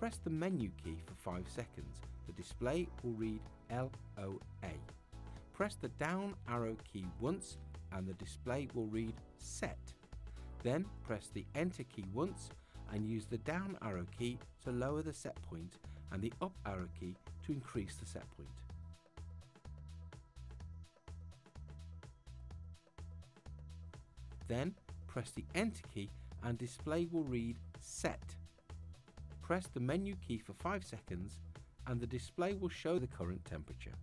Press the menu key for 5 seconds. The display will read LOA. Press the down arrow key once and the display will read Set. Then press the Enter key once and use the down arrow key to lower the set point and the up arrow key to increase the set point. Then press the Enter key and display will read Set. Press the menu key for 5 seconds and the display will show the current temperature.